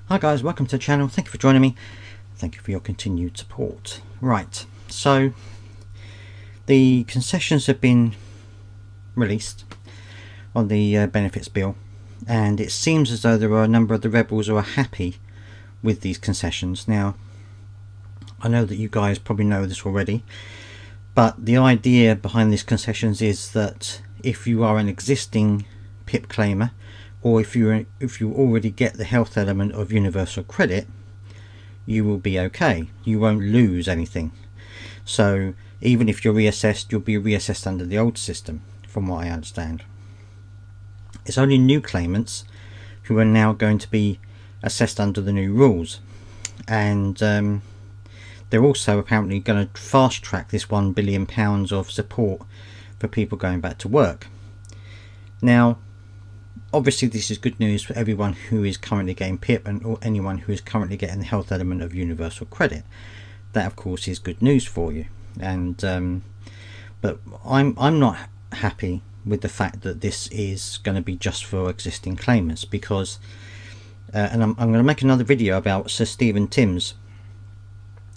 Hi guys, welcome to the channel. Thank you for joining me. Thank you for your continued support. Right, so the concessions have been released on the benefits bill, and it seems as though there are a number of the rebels who are happy with these concessions. Now, I know that you guys probably know this already, but the idea behind these concessions is that if you are an existing PIP claimer, or if you already get the health element of universal credit, you will be okay. You won't lose anything. So even if you're reassessed, you'll be reassessed under the old system, from what I understand. It's only new claimants who are now going to be assessed under the new rules, and they're also apparently going to fast track this £1 billion of support for people going back to work. Now, obviously this is good news for everyone who is currently getting PIP and anyone who is currently getting the health element of universal credit. That of course is good news for you, and but I'm not happy with the fact that this is going to be just for existing claimants, because and I'm going to make another video about Sir Stephen Timms,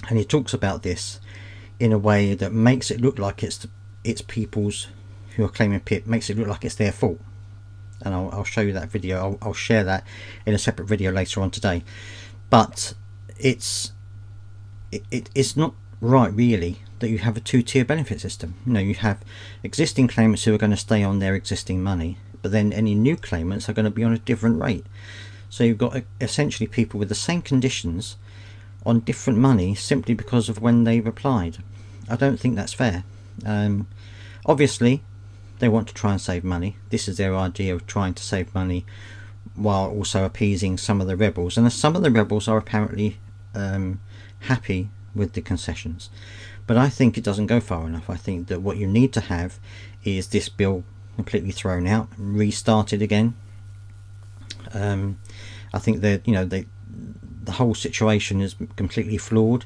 and he talks about this in a way that makes it look like it's people's who are claiming PIP, makes it look like it's their fault. And I'll show you that video. I'll share that in a separate video later on today. But it's not right really that you have a two-tier benefit system. You know, you have existing claimants who are going to stay on their existing money, but then any new claimants are going to be on a different rate. So you've got essentially people with the same conditions on different money simply because of when they've applied. I don't think that's fair. Obviously they want to try and save money. This is their idea of trying to save money while also appeasing some of the rebels, and some of the rebels are apparently happy with the concessions. But I think it doesn't go far enough. I think that what you need to have is this bill completely thrown out, restarted again. I think that the whole situation is completely flawed.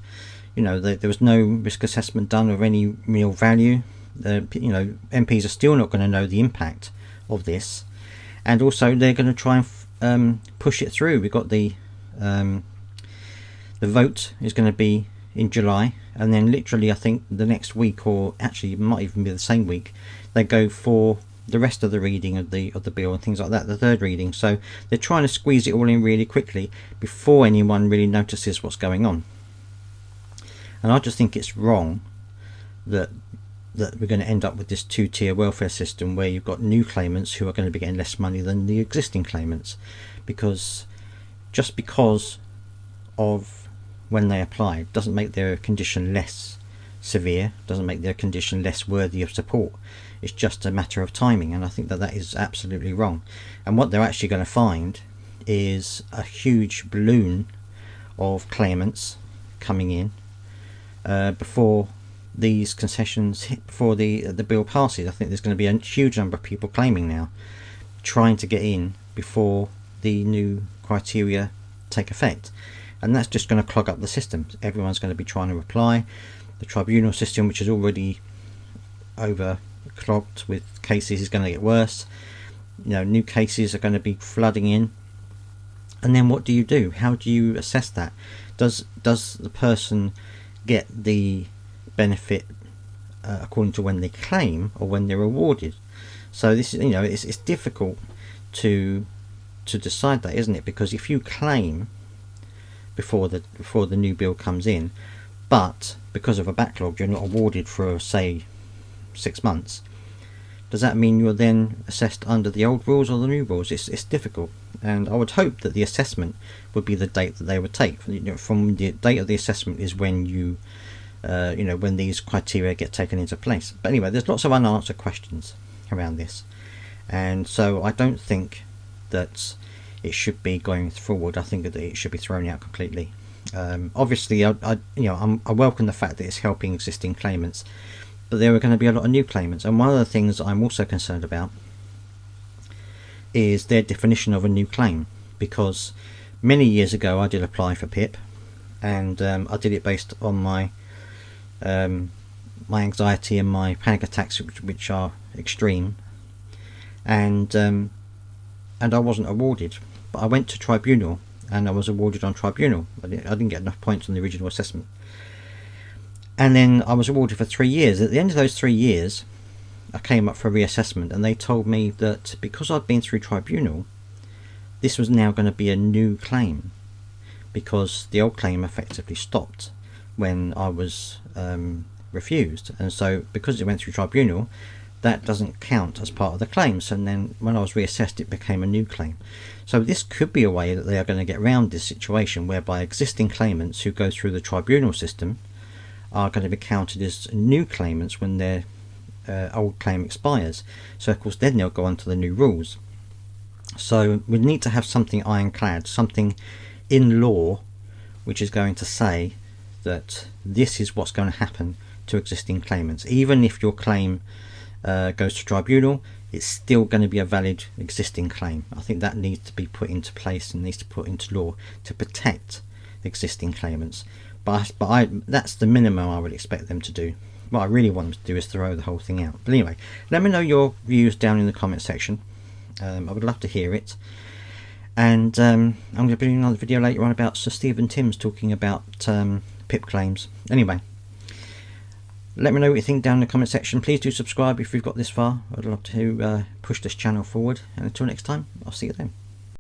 There was no risk assessment done of any real value. MPs are still not going to know the impact of this, and also they're going to try and push it through. We've got the vote is going to be in July, and then literally I think the next week, or actually it might even be the same week, they go for the rest of the reading of the bill and things like that, the third reading. So they're trying to squeeze it all in really quickly before anyone really notices what's going on. And I just think it's wrong that we're going to end up with this two-tier welfare system where you've got new claimants who are going to be getting less money than the existing claimants, because just because of when they apply doesn't make their condition less severe, doesn't make their condition less worthy of support. It's just a matter of timing, and I think that is absolutely wrong. And what they're actually going to find is a huge balloon of claimants coming in before these concessions hit, before the bill passes. I think there's going to be a huge number of people claiming now, trying to get in before the new criteria take effect, and that's just going to clog up the system. Everyone's going to be trying to apply. The tribunal system, which is already overclogged with cases, is going to get worse. New cases are going to be flooding in, and then what do you do? How do you assess that? Does the person get the benefit according to when they claim or when they're awarded? So this is, it's difficult to decide that, isn't it? Because if you claim before the new bill comes in, but because of a backlog you're not awarded for, say, 6 months, does that mean you're then assessed under the old rules or the new rules? It's difficult, and I would hope that the assessment would be the date that they would take. From the date of the assessment is when you when these criteria get taken into place. But anyway, there's lots of unanswered questions around this, and so I don't think that it should be going forward. I think that it should be thrown out completely. Obviously, I welcome the fact that it's helping existing claimants, but there are going to be a lot of new claimants, and one of the things I'm also concerned about is their definition of a new claim, because many years ago I did apply for PIP, and I did it based on my anxiety and my panic attacks, which are extreme, and I wasn't awarded. But I went to Tribunal and I was awarded on tribunal. I didn't get enough points on the original assessment. And then I was awarded for 3 years. At the end of those 3 years, I came up for a reassessment, and they told me that because I'd been through tribunal, this was now going to be a new claim, because the old claim effectively stopped when I was refused. And so because it went through tribunal, that doesn't count as part of the claim. So then when I was reassessed, it became a new claim. So this could be a way that they are going to get around this situation, whereby existing claimants who go through the tribunal system are going to be counted as new claimants when their old claim expires. So of course then they'll go on to the new rules. So we need to have something ironclad, something in law which is going to say that this is what's going to happen to existing claimants. Even if your claim goes to tribunal, it's still going to be a valid existing claim. I think that needs to be put into place and needs to be put into law to protect existing claimants. But that's the minimum I would expect them to do. What I really want them to do is throw the whole thing out. But anyway, let me know your views down in the comment section. I would love to hear it. And I'm going to be doing another video later on about Sir Stephen Timms talking about PIP claims. Anyway, let me know what you think down in the comment section. Please do subscribe if you've got this far. I'd love to push this channel forward. And until next time, I'll see you then.